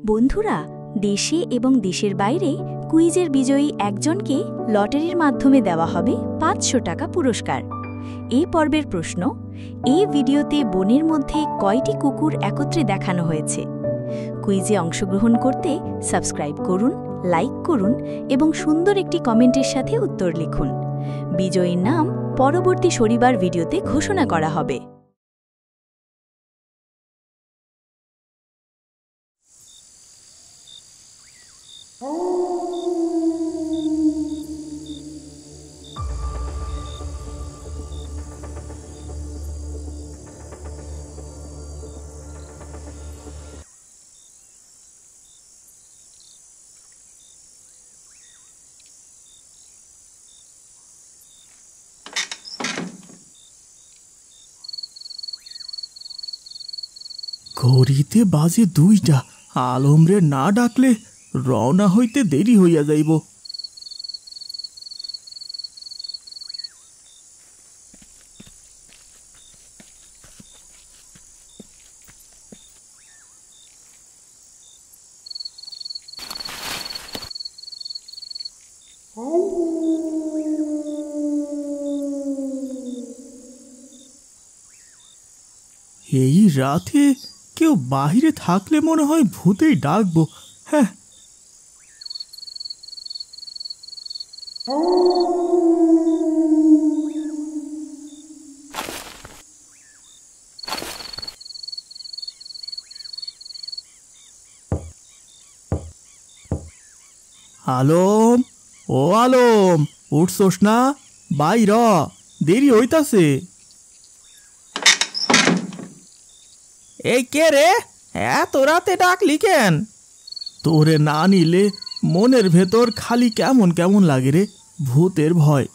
বন্ধুরা, দেশে এবং দেশের বাইরে কুইজের বিজয়ী একজনকে লটারির মাধ্যমে দেওয়া হবে ৫০০ টাকা পুরস্কার। এই পর্বের প্রশ্ন, এই ভিডিওতে বনের মধ্যে কয়টি কুকুর একত্রে দেখানো হয়েছে? কুইজে অংশগ্রহণ করতে সাবস্ক্রাইব করুন, লাইক করুন এবং সুন্দর একটি কমেন্টের সাথে উত্তর লিখুন। বিজয়ীর নাম পরবর্তী শনিবার ভিডিওতে ঘোষণা করা হবে। ঘড়িতে বাজে ২টা। আলমরে না ডাকলে রওনা হইতে দেরি হইয়া যাইব। এই রাতে কেউ বাহিরে থাকলে মনে হয় ভূতেই ডাকবো। হ্যাঁ, আলম, ও আলম, উঠছোস না? বাইর, দেরি হইতাছে। এই কে রে, এত রাতে ডাকলি কেন? তোরে না নিলে মনের ভেতর খালি কেমন কেমন লাগে রে, ভূতের ভয়।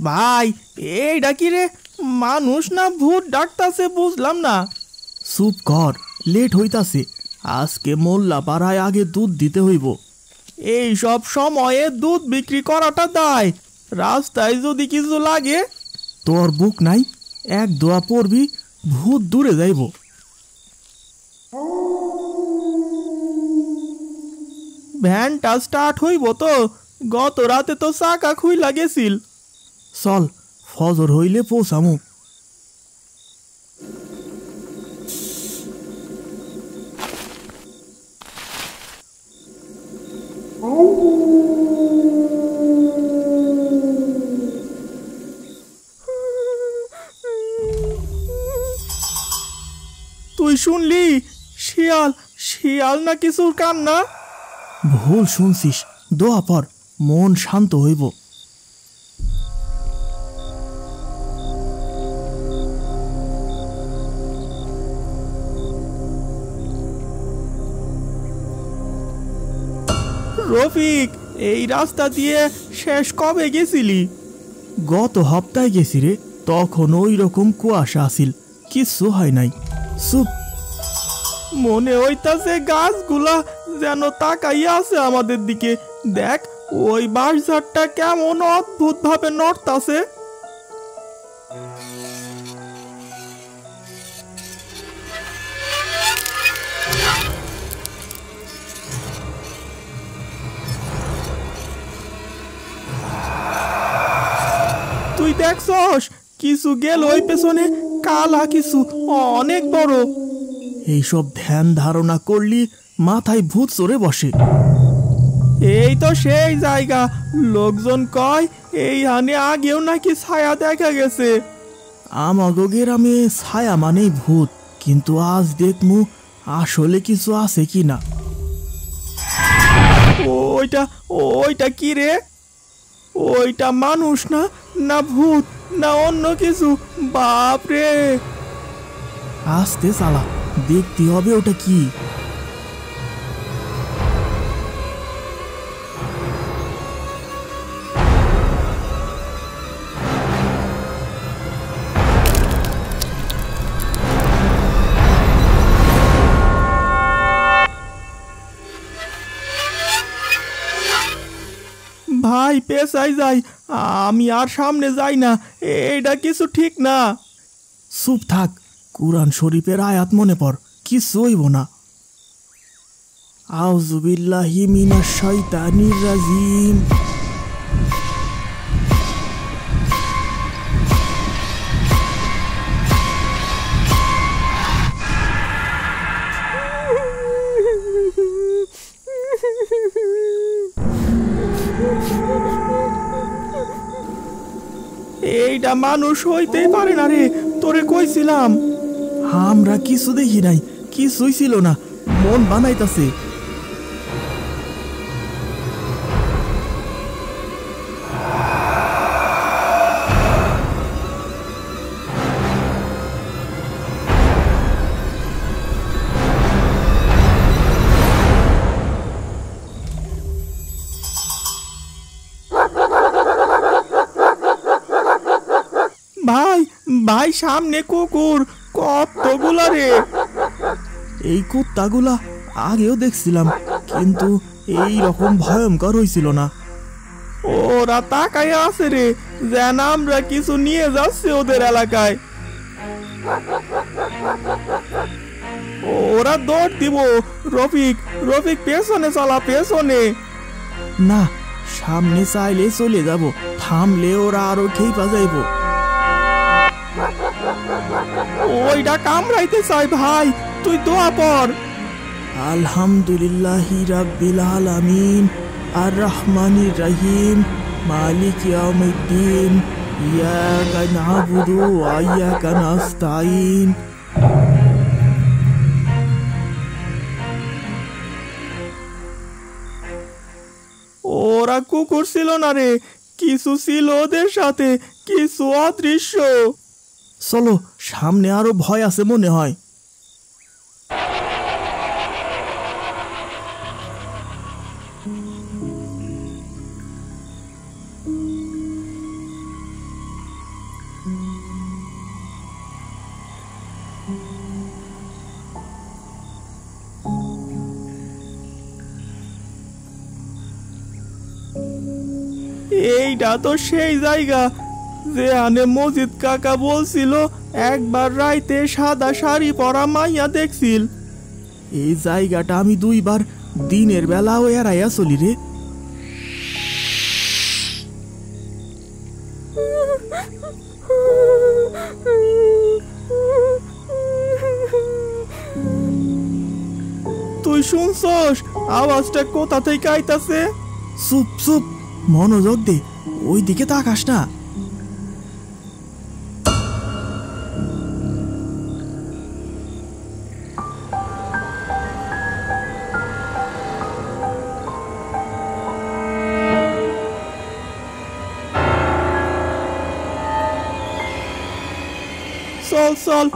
ভাই, এইটা কি রে? মানুষ না ভূত ডাকতাছে বুঝলাম না। চুপ কর, লেট হইতাছে। আজকে মোল্লা পাড়ায় আগে দুধ দিতে হইব। এই সব সময়ে দুধ বিক্রি করাটা দায়। রাস্তায় যদি কিছু লাগে, তোর বুক নাই, এক দোয়া পড়বি, ভূত দূরে যাইব। ভ্যানটা স্টার্ট হইব তো? গত রাতে তো চাকা খুইলা গেছিল। চল, ফজর হইলে পৌঁছামু। তুই শুনলি? শিয়াল, শিয়াল না কিছুর কান্না? ভুল শুনছিস, দোয়া পর, মন শান্ত হইব। রফিক, এই রাস্তা দিয়ে শেষ কবে গেছিলি? গত সপ্তাহে গেছি রে, তখন ওই রকম কুয়াশা আসিল, কিচ্ছু হয় নাই। চুপ। মনে হইতাছে গাছগুলা যেন তাকাইয়া আছে আমাদের দিকে। দেখ, ওই বাঁশঝাড়টা কেমন অদ্ভুত ভাবে নড়তাছে। তুই দেখছস কিছু গেল ওই পেছনে? কালা কিছু, অনেক বড়। এইসব ধ্যান ধারণা করলি মাথায় ভূত চড়ে বসে। এই তো সেই জায়গা। লোকজন কয় এইখানে আগেও নাকি ছায়া দেখা গেছে। আমাগো গ্রামে ছায়া মানেই ভূত, কিন্তু আজ দেখমু আসলে কিছু আছে কিনা। ওইটা ওইটা কি রে? ওইটা মানুষ না, না ভূত, না অন্য কিছু? বাপরে! আস্তে চালা, দেখতে হবে ওটা কি। ভাই পেছাই যাই, আমি আর সামনে যাই না, এটা কিছু ঠিক না। চুপ থাক, কুরআন শরীফের আয়াত মনে পড়, কিছু হইব না। আউযু বিল্লাহি মিনাশ শাইতানির রাজিম। এইটা মানুষ হইতেই পারে না রে, তোরে কইছিলাম। আমরা কিছু দেখি নাই, কিছুই ছিল না, মন বানাইতাছে। ভাই ভাই সামনে কুকুর, কতগুলা রে। এই কুত্তাগুলা আগেও দেখছিলাম, কিন্তু এই রকম ভয়ঙ্কর হইছিল না। ওরা তাকায় আছে রে, যেন আমরা কিছু নিয়ে যাচ্ছি ওদের এলাকায়। ওরা দৌড় দিব। রফিক রফিক পেছনে চালা, পেছনে না, সামনে চাইলে চলে যাব, থামলে ওরা আরো খেপা যাইব। ওইটা কামড়াইতে চাই ভাই, তুই দোয়া পড়। আলহামদুলিল্লাহি রাব্বিল আলামিন আর রহমানির রহিম মালিক ইয়াউমিদ্দিন ইয়াকা না'বুদু ওয়া ইয়াকা নাস্তাইন। ওরা কুকুর ছিল না রে, কিছু ছিল ওদের সাথে, কিছু অদৃশ্য। চলো, সামনে আরো ভয় আছে মনে হয়। এইটা তো সেই জায়গা যেখানে মজিদ কাকা বলছিল একবার রাইতে সাদা শাড়ি পরা মাইয়া দেখছিল। এই জায়গাটা আমি দুইবার দিনের বেলাও এড়াইয়া চলি রে। তুই শুনছস আওয়াজটা কোথা থেকে আইতাছে? চুপ চুপ, মনোযোগ দে, ওই দিকে তাকাস না। চল চল,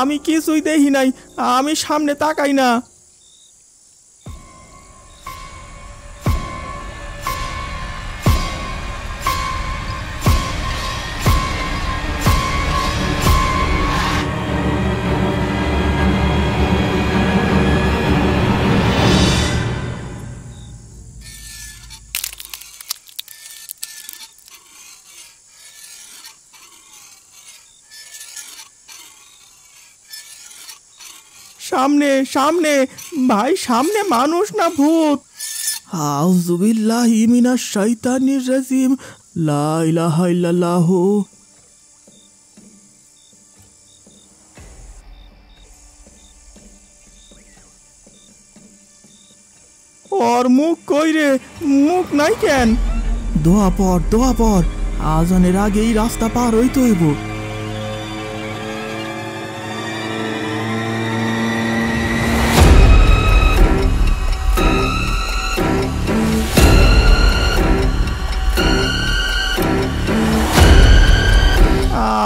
আমি কিছুই দেখি নাই, আমি সামনে তাকাই না। সামনে সামনে ভাই, সামনে মানুষ না ভূত? আউযু বিল্লাহি মিনাশ শাইতানির রাজিম, লা ইলাহা ইল্লাল্লাহ। ওর মুখ কই রে, মুখ নাই কেন? দোয়া পড়, দোয়া পড়, আজানের আগেই রাস্তা পার হইতে হইব।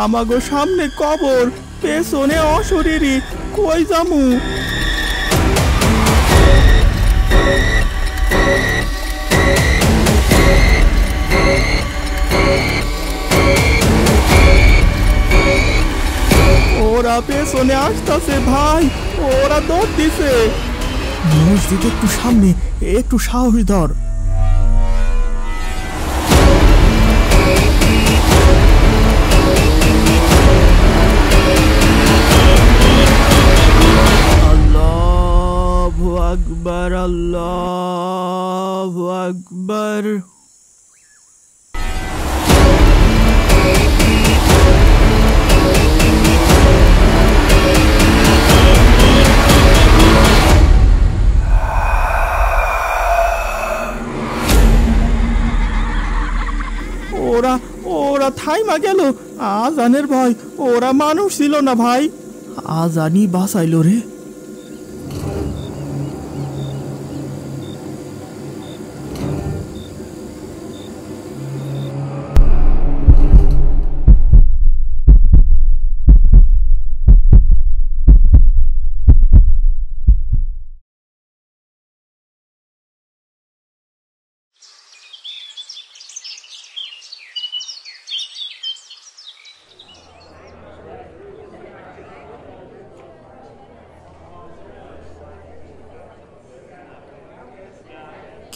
আমাগো সামনে কবর, পেছনে অশরীরী, কই যামু? ওরা পেছনে আসতেছে ভাই, ওরা দৌড় দিছে। মসজিদ একটু সামনে, একটু সাহস ধর। আকবার। ওরা ওরা থাইমা গেল। আজানের ভয়, ওরা মানুষ ছিল না ভাই। আজানই বাঁচাইলো রে।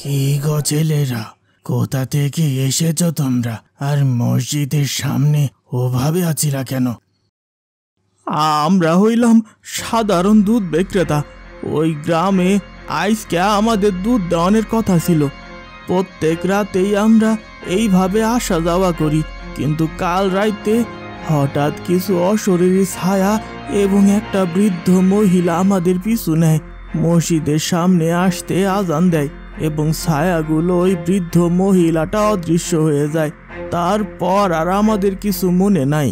কি গো ছেলেরা, কোথা থেকে এসেছো তোমরা? আর মসজিদের সামনে ওভাবে আছিলা কেন? আমরা হইলাম সাধারণ দুধ বিক্রেতা। ওই গ্রামে আজকে আমাদের দুধ দেওয়ানোর কথা ছিল। প্রত্যেক রাতেই আমরা এইভাবে আসা যাওয়া করি, কিন্তু কাল রাইতে হঠাৎ কিছু অশরীরী ছায়া এবং একটা বৃদ্ধ মহিলা আমাদের পিছু নেয়। মসজিদের সামনে আসতে আজান দেয় এবং ছায়াগুলো ওই বৃদ্ধ মহিলাটা অদৃশ্য হয়ে যায়। তারপর আর আমাদের কিছু মনে নাই।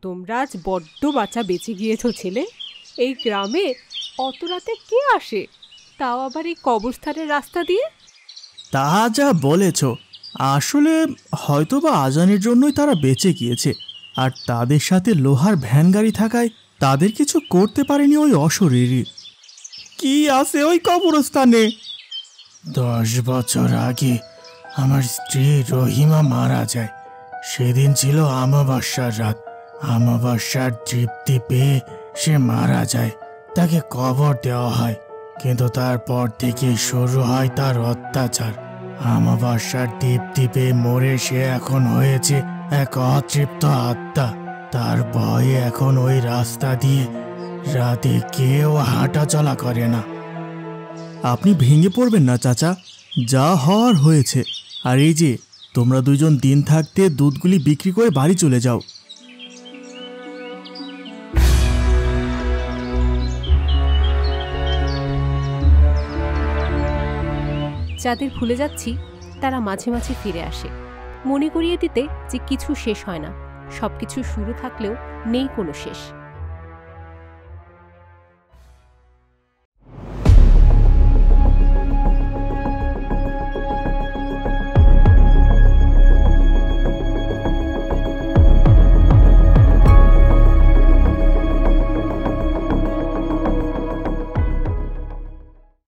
তোমরা আজ বড্ড বাঁচা বেঁচে গিয়েছো ছেলে। এই গ্রামে অত রাতে কে আসে, তাও আবার এই কবরস্থানের রাস্তা দিয়ে? তা যা বলেছ, আসলে হয়তোবা আজানের জন্যই তারা বেঁচে গিয়েছে। আর তাদের সাথে লোহার ভ্যান গাড়ি থাকায় তাদের কিছু করতে পারেনি ওই অশরীরী। কি আছে ওই কবরস্থানে? 10 বছর আগে আমার স্ত্রী রহিমা মারা যায়। সেদিন ছিল অমাবস্যার রাত। অমাবস্যার তৃপ্তি পেয়ে সে মারা যায়। তাকে কবর দেওয়া হয়, কিন্তু তারপর থেকে শুরু হয় তার অত্যাচার। অমাবস্যার তৃপ্তি পেয়ে মরে সে এখন হয়েছে এক অতৃপ্ত আত্মা। তার ভয়ে এখন ওই রাস্তা দিয়ে রাতে কেউ হাঁটা চলা করে না। আপনি ভেঙে পড়বেন না চাচা, যা হওয়ার হয়েছে। আর এই যে তোমরা দুজন দিন থাকতে দুধগুলি বিক্রি করে বাড়ি চলে যাও। যাদের ভুলে যাচ্ছি তারা মাঝে মাঝে ফিরে আসে, মনে করিয়ে দিতে যে কিছু শেষ হয় না, সবকিছু শুরু থাকলেও নেই কোনো শেষ।